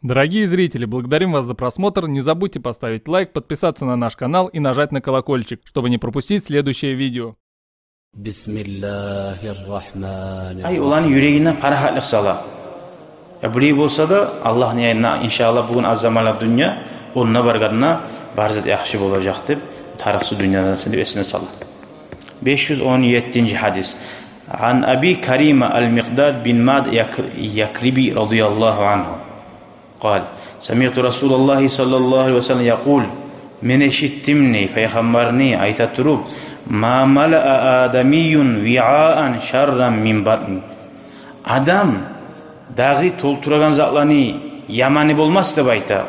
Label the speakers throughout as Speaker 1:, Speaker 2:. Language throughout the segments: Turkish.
Speaker 1: Дорогие зрители, благодарим вас за просмотр. Не забудьте поставить лайк, подписаться на наш канал и нажать на колокольчик, чтобы не пропустить следующее видео.
Speaker 2: Ay olan yüreğine parahatlık sala. Buraya bolsa da Allah niyayına inşallah bugün azzamalak dünya onunla bargadına barzat yaxşı olacak deb tarixsiz dünyadan silip esine sala. 517. hadis. An Abi Karima al-Miqdad bin Mad Yakribi radıyallahu anhu. قال سمعت رسول الله صلى الله عليه وسلم يقول من eşittimni peygamberni ayta turup ma mala'a adamiyun vi'an şarran min batn. Adam dağı tolturagan zatlarni yamani bolmaz deb ayta.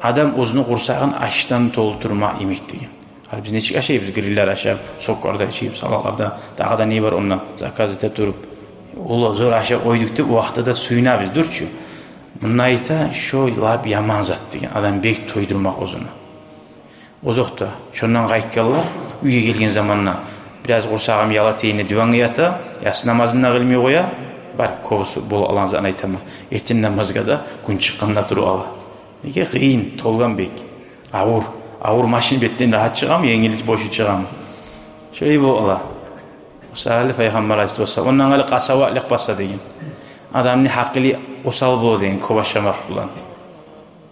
Speaker 2: Adam o'zini qursag'in ashdan tolturma emek degan. Hali biz nechik ashaymiz, griller ashab, so'kkorda ichib, samoqlarda dag'ada ne bor undan zakazda turib, ular zo'r ashab qo'ydik deb vaqtida suyunamiz durchu. Bundan ayta shu lab yaman zat degan. Adam bek to'ydirmoq o'zini. Ozoqda shundan qaytganlar uyga kelgan zamonda biraz qursag'im yalatayni divanga yata, yatsi namozini qilmay qo'ya, bar ko'si bo'la olganzani aytaman. Ertin namozga da kun chiqqanda turib ola. Nega qiyin to'lgan bek. Avur mashin betdan rahat chiqam, yengillik bo'shi chiqam. Shunday bo'la. O'sali payg'ambar alayhisolom ondan qali qasavalik bassa degan. Adamni haqqili osal bo'lgan ko'bashamoq bilan.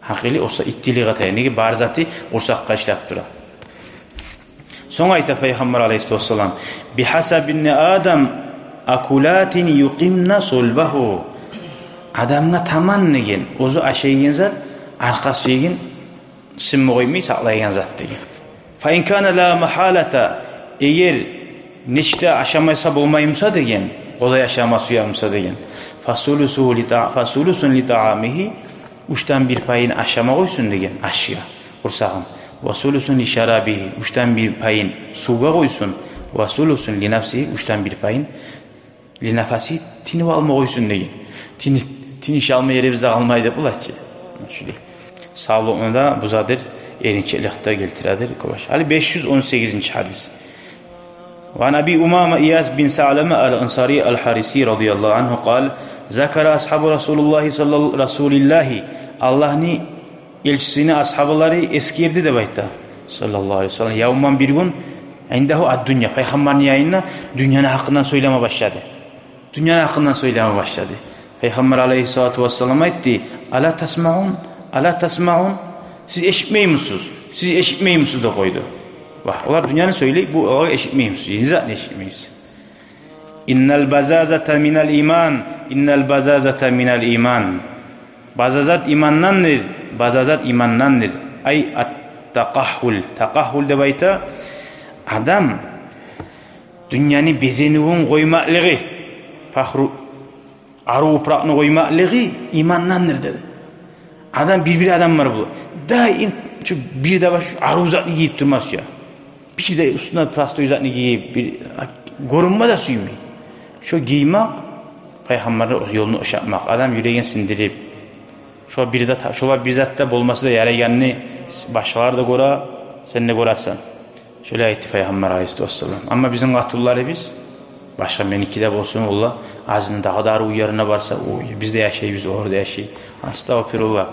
Speaker 2: Haqqili osa ittiliq atay. Nega barzati qursaqqa ishlab turadi. So'ng ayta payg'ambar alayhisolom: "Bihasabin adam akulatin yuqimna sulbahu." Adamga tamannigan, o'zi ashaygan zat, arqasi yegin simmi qo'ymay saqlaygan zat degan. Fa in kana la mahalata, eğer nechta ashamaysa bo'lmaysa degan, o'da yashamas uyamsa degan. Fasulusun li ta'amihi, uchdan bir payin ashama qo'ysin degan, ashya qursag'im. Vasulusun li sharabihi, uchdan bir payin suvga qo'ysin. Vasulusun li nafsihi, uchdan bir payin li nafasi tinib olma qo'ysin degan. Tinish alma yerimizde almaydı bulatçı. Şöyle. Sağlığında buzadır, erinçelikte geltiredir. Hali 518. hadis. Ve Nabi Umama İyas bin Sa'leme al-Ansari al-Harisi radıyallahu anhu قال Zakara ashabu Resulillahi Allah'ni elçisini ashabları eskirdi de bayta sallallahu aleyhi ve sellem. Yavman bir gün indahu ad-dünya. Peygamberin yayınına dünyanın hakkından söyleme başladı. Dünyanın hakkından söyleme başladı. Peygamber aleyhissalatu vesselam etti. Ala tasma'un, ala tasma'un. Siz eşitmeyi misiniz? Siz eşitmeyi misiniz de koydu. Bak, onlar dünyanın söyleyip bu olarak eşitmeyi misiniz? Yeni zaten eşitmeyiz. İnnel bazazata minel iman, innel bazazata minel iman. Bazazat imandandır, bazazat imandandır. Ay at-takahhul. Takahhul de bayta adam dünyanın bezenuğun koymaklığı, fahru arı uprağını koymaklığı imandandır dedi. Adam bir adam var bu. Daim şu bir de baş arı uzatını giyip durmaz ya. Bir de üstüne plastı uzatını giyip bir korunma da suymuyor. Şu giymek Peygamber'in yolunu aşatmak. Adam yüreğini sindirip şu bir de şola bizatta bulması da yarayanını başkaları da gora, sen de gorasın. Şöyle ayeti Peygamber aleyhisselam. Ama bizim katulları biz başka menikide olsun Allah ağzının daha da uyarına varsa biz de yaşayız, orada yaşayız. Estağfirullah.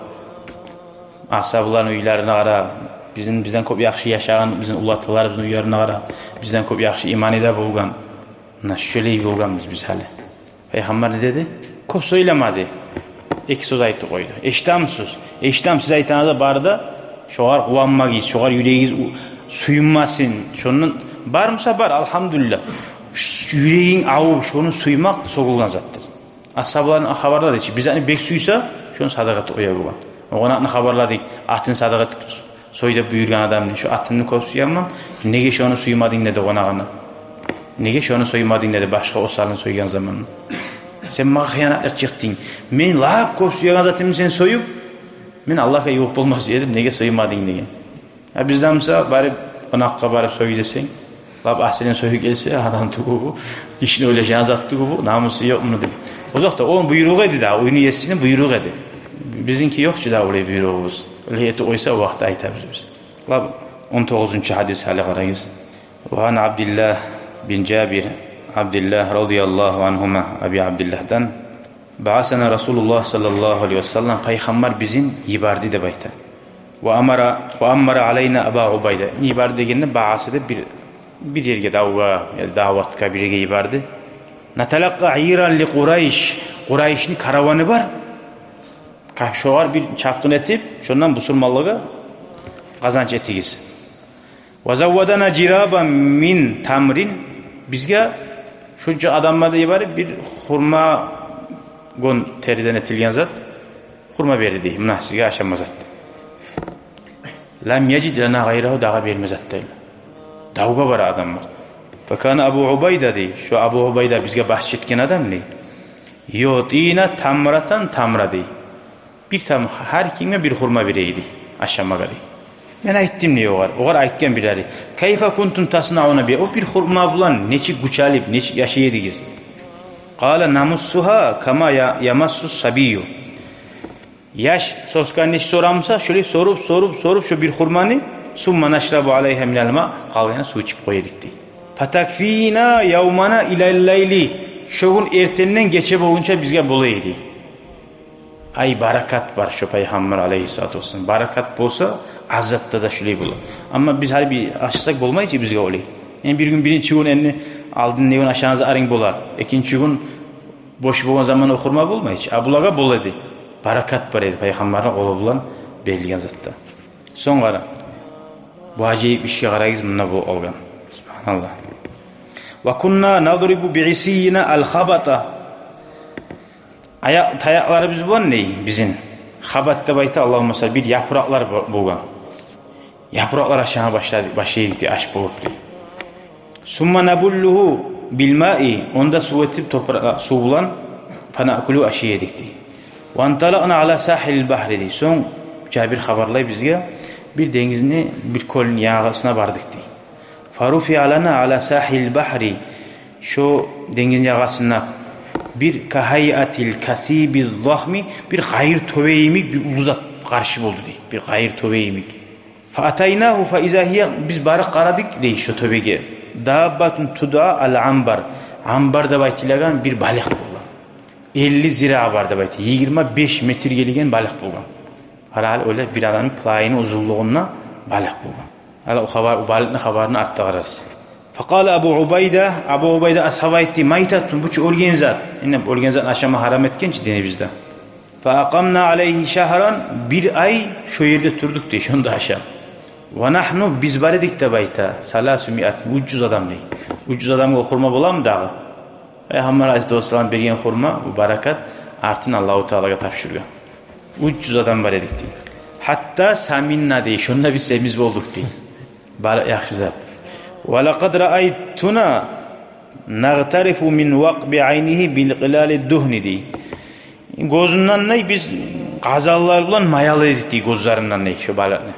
Speaker 2: Ashabların uylarına ara, bizden çok yaxşı yaşayan, bizim ulatılarımızın uyarına ara, bizden çok yaxşı iman ede bulgan. Şöyle bulgan biz hali. Peygamber ne dedi? Çok söylemedi. İki söz ayeti koydu. Eştamsız. Eştam size aytanada barda şoğar kuvanmak, şoğar yüreğiniz suyunmasın. Şunun var mısa var elhamdülillah. Yüreğin avup şunu suymak soğulgan zattır. Ashabların haberler dedi. Biz hani bek suysa şunu sadakat oya bulan. Ona haberladık. Atın sadakat soyda buyurgan adamın şu atını koyup suyamam. Nege şunu suymadın dedi ona. Nege şunu suymadın dedi başka o salını soygan zamanı. Sen bana hıyanatlar çıktın. Men lağıp koyup suyagan zatımı sen soyup men Allah'a yok olmaz dedim. Nege soymadın degen. Ya bizden mesela bari konakka bari soy desen. Lab ahsenen soyu gelse adam tuğu. Dişini öyle şanzat tuğu. Namusu yok mu dedim. O zaman da onun buyruğu edi daha. Oyunu yesinin buyruğu edi. Bizimki yok ki daha öyle buyruğumuz. Öyle yeti oysa o vakti aytabız biz. Lab 19. hadis hali qarayız. Ve an Abdullah bin Cabir Abdullah radıyallahu anhuma Abi Abdullah'dan Ba'asana Rasulullah sallallahu aleyhi ve sellem Peygamber bizim yibardi de bayta. Ve amara aleyna Aba Ubayda. Yibardi degende ba'ası da bir yerge davatga birge yibardi. Natalaqqa ayran li Quraysh. Quraysh'ın karavanı var. Şoğar bir çapkın etip şondan busurmallığı kazanç ettigiz. Ve zavvadana ciraban min tamrin. Bizge şunca adamlarda yibardi bir hurma gon teriden etilgen zat hurma verdi. Mına sizge aşamazat. Lam yecid lana gayrahu dağa vermez attayla. Davga var adam var. Bakana Abu Ubayda dey. Şu Abu Ubayda bizge bahşetken adam ne? Yotina tamratan tamra dey. Bir tam her kime bir hurma vereydi. Aşamaga dey. Ben ayttim ne oğar? Oğar aytken birleri. Kayfa kuntum tasnauna bi? O bir hurma bulan neçi guçalip neçi yaşayedigiz. Qala namussuha kama yamassus sabiyyu. Yaş soskan neçi soramsa şöyle sorup şu bir hurmanı summa naşrabu aleyha minel ma qalğana su içip koyadık dey. Fatakfina yawmana ilal layli. Şoğun ertenden geçe boğunca bizge bolaydı. Ay barakat var şu Peygamber aleyhissalatu vesselam. Barakat bolsa azzatta da şöyle bulur. Ama biz hali bir açsak bolmayıcı bizge olay. Yani bir gün birinci gün elini aldın neyin aşağınıza arın bolar. İkinci gün boş boğan zaman okurma bolmayıcı. Abulaga boladı. Barakat var edi Peygamber'in oğlu bulan belirgen zatta. Sonra bu acayip işe karayız bununla bu olgan. Subhanallah. Ve kunna nadribu bi'isiyina al-khabata. Tayaklarımız bu ne? Bizim habatta bayta Allahümme salli bir yapraklar bulgan. Yapraklar aşağı başlaydı aş buluptu. Summa nabulluhu bilma'i. Onda su etip su bulan fanakulu aşı yedikti. Ve antalaqna ala sahil bahri. Son Cabir haberlay bizge bir denizini bir kolun yağısına bardık di. Farufi alana ala sahil bahri. Şu denizin yağısına bir kahayatil kasibi zahmi bir gayr töveyimik bir uzat karşı buldu di. Bir gayr töveyimik. Fa ataynahu fa izahiye biz barık qaradık dey şu tövege. Dabbatun tud'a al ambar. Ambar da baytilagan bir balık bulgan. 50 zira var da bayti. 25 metre geligen balık bulgan. Hala öyle bir adamın playını uzunluğuna balık bulgan. Hala o balıkın haberini artta qararız. Faqala Abu Ubayda ashaba etti. Maytatun bu ölgen zat. İnne ölgen zat aşama haram etkençi dene bizde. Fa aqamna aleyhi şahran bir ay şu yerde durduk de şunda aşağı. Ve nahnu biz baradik de bayta. 300 adam ne? 300 adamı hurma bulam dağı. Peygamber Aleyhisselam bergen hurma bu barakat artın Allahu Teala'ya tapşırıyor. 300 adam var edik değil. Hatta saminna değil. Şununla biz semiz olduk değil. Yaxşı zat. Ve laqad ra'aytuna nagtarifu min vaqbi aynihi bil qilal duhni değil. Gözünden ne biz gazallarla mayalı edik gözlerinden ne şu balıkını.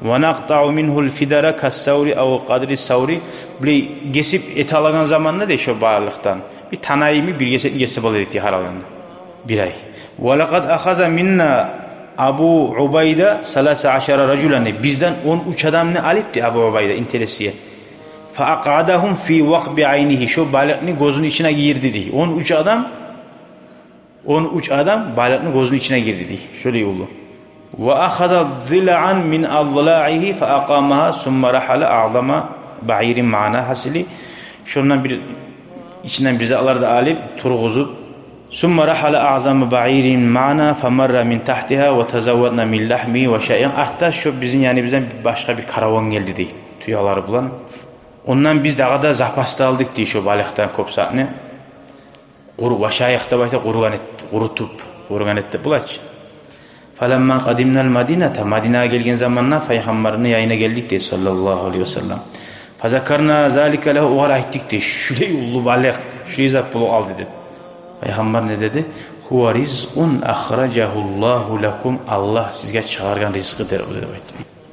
Speaker 2: Ve naqta'u minhu'l fidara kas-savri aw qadri savri. Bir gesip et alagan zamanında de şu balıktan bir tanayimi bir gesip aladık haralanda. Bir ay. Ve laqad ahaza minna Abu Ubayda 13 raculan bizden 13 adamını alıptı Abu Ubayda interesiye. Fa aqadahum fi vaqbi aynihi şu balıkını gözünün içine girdi di. 13 adam balıkını gözünün içine girdi di. Şöyle yollu. Ve ahaza zila'an min adla'ihi fa aqamaha summa rahala a'zama ba'irin ma'ana hasili. Şundan bir içinden bize alar da alıp turguzup summa rahala a'zama ba'irin ma'ana famarra min tahtiha ve tazawwadna min lahmi ve şey'in. Artta şu bizim yani bizden başka bir karavan geldi di. Tüyaları bulan. Ondan biz dağda zapasta aldık di şu balıktan kopsatını. Ve şey'te bayta kurugan etti bulaç. Falamma qadimnal madinata Madina'ya gelgen zamanla Peygamber'in yayına geldik de sallallahu aleyhi ve sellem. Fazakarna zalika lehu uğra ettik de şöyle yollu balık şöyle zat bulu al dedi. Peygamber ne dedi? Huwa rizqun ahrajahullahu lakum Allah sizge çıkargan rızkıdır o dedi.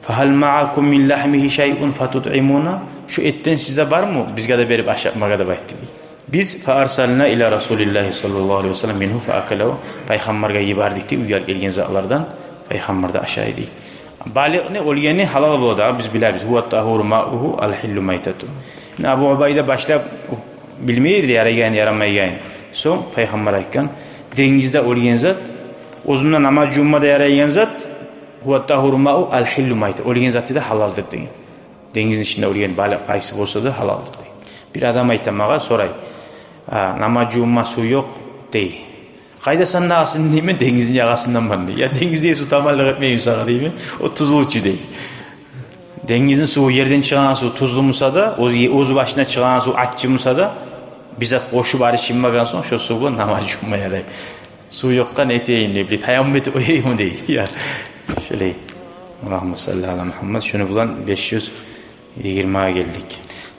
Speaker 2: Fahal ma'akum min lahmihi şey'un fatut'imuna şu etten sizde var mı? Bizge de berip aşağımaga da bayt dedi. Biz faarsalna ila Rasulillah sallallahu aleyhi ve sellem minhu faakalahu Peygamber'e yibardik di uyar gelgen zatlardan Peygamber de aşağı idi. Balık ne olgeni halal bolada biz biliriz. Huwa tahuru ma'uhu al-hillu maytatu. Abu Ubayda başlap bilmeydir yaragan yaramaygan. Son Peygamber aytgan Dengizde o'lgan zot, o'zimda namoz jummada yaraygan zot, huwa tahuru ma'u al-hillu mayt. O'lgan zotida haloldir degan. Dengizning ichida o'lgan baliq qaysi bo'lsa-da haloldir degan. Bir odam aytamaga so'ray. Namoz jumma suv yo'q dey. Qaydasan naqasin deymi? Dengizning yog'asidanman dey. Ya dengizda suv tamalliq etmaymi sana deymi? O tuzluchi dey. Dengizning suvi yerdan chiqqan suv tuzli bo'lsa-da, o'z başına chiqqan suv achchiq bo'lsa-da, bizat qo'shib arishmagan so'ng shu suvga namoz jumma yaray. Suv yo'qqa aytayim deb, tayammum etib o'yaymi dey. Ya shulay. Allohumma salli ala Muhammad. Shuni bilan 520 ga keldik.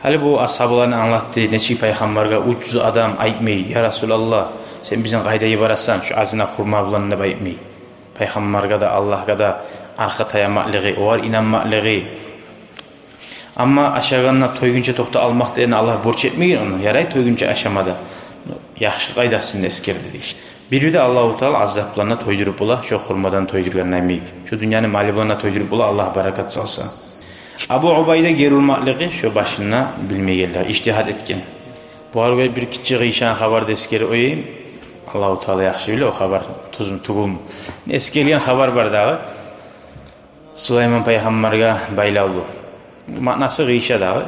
Speaker 2: Hali bu ashablarni anlattı. Neçi peygamberga 300 adam aytmay, ya Rasulullah, sen bizden qaydaga barasan, şu azına xurma bilan deb aytmay. Peygamberga da Allah'a da arqa tayamaklığı, olar inanmaklığı. Ama aşağıdan toygunca toxta almaq deyəni Allah borç etməyir onu. Yaray toygunca aşamada. Yaxşı qaydasını eskerdi deyir. Biri de Allah-u Teala azaplarına toydurup ola, şu xurmadan toydurgan nəmiydi. Şu dünyanın malibularına toydurup ola, Allah barakat salsa. Abu Ubayda gerulmaklığı şu başına bilmeyirler, iştihad etken. Bu arada bir küçük işan haber eskeri oyayım. Allah-u Teala yaxşı bilir o haber tuzum tugum. Eskeriyen haber var dağı. Süleyman Peygamber'e baylavlu. Manası gıyşa dağı.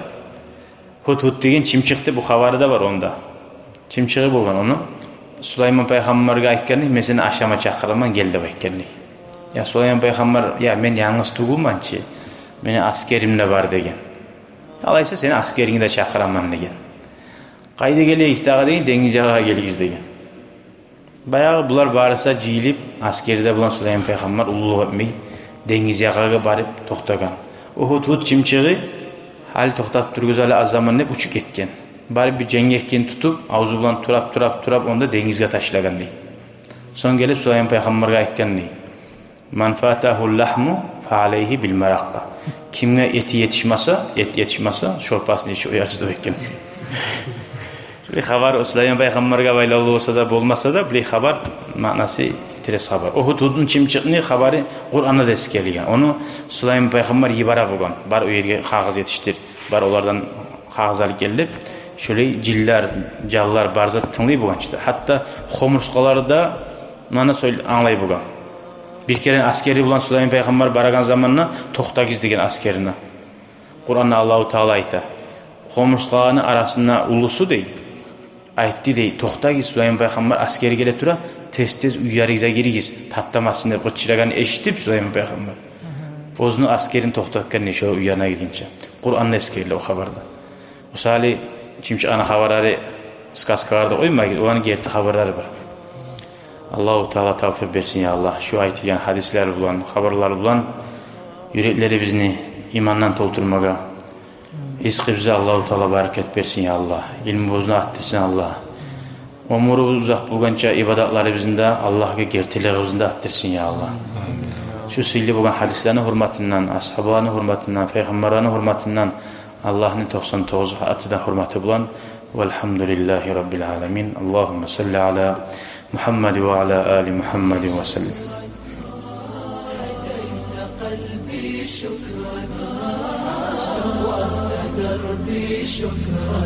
Speaker 2: Hud degen çimçikti bu haberi de var onda. Çimçiği bulgan onu. Süleyman Peygamber'e aytkenni, mesela aşama çakırman geldi aytkenni. Ya Süleyman Peygamber, ya men yalnız tugumman ki. Meni askerimde var degen. Alaysa seni askerini de çakıraman degen. Qayda geleyik dağı deyin, dengiz yağa geliyiz degen. Bayağı bular barısa ciyilip, askeride bulan Süleyman Peygamber ululuq etmey, dengiz yağa barıp toxtagan. O Hud çimçiği hali toxtab durguzali az zaman hep uçuk etken. Barıp bir cengekken tutup, ağzı bulan turap onda dengizge taşlagan dey. Son gelip Süleyman Peygamber'e aytken dey. Man fatahul lahmu fa aleyhi bil maraqqa. Kimge eti yetişmasa şorpasını içi uyarsız deyken. Bir haber Süleyman Peygamber'e baylalı olsa da olmasa da bir haber manası interes haber. O Hud'un çimçiğini haberi Kur'an'da da eskerligen. Onu Süleyman Peygamber yibara bulgan. Bar o yerge kağız yetiştir. Bar onlardan kağız alıp gelip şöyle ciller, callar, barzat tınlay bulgan işte. Hatta homurskaları da mana söyle anlay bulgan. Bir kere askeri bulan Süleyman Peygamber baragan zamanına toxtagiz degen askerine. Kur'an'da Allah-u Teala ayta. Homurskalarının arasında ulusu dey. Aytdi dey. Toxtagiz Süleyman Peygamber askeri gele tura tez uyarıza girigiz. Taptamasın deb qıçıragan eşitip Süleyman Peygamber. Ozunu askerin toxtakkan neşe uyarına gidince. Kur'an'da eskerli o haberde. O sali kimçi ana haberleri skaskalarda oymaydı. Olanın gerti haberleri var. Allah-u Teala tavfiq versin ya Allah. Şu aytilgen hadisler bulan, haberler bulan yürekleri bizni imandan doldurmaga, rizqi bize Allah-u Teala bereket versin ya Allah. İlmi bozunu attırsın Allah. Umuru uzak bulganca ibadatları bizinde Allah'a gertiliği bizinde attırsın ya Allah. Şu silli bulan hadislerin hürmetinden, ashablarının hürmetinden, peygamberlerin hürmetinden Allah'ın 99 atıda hürmeti bulan. Velhamdülillahi Rabbil alemin. Allahümme salli ala محمد وعلى آل محمد وسلم. قلبي شكرا وارتدر بي شكرا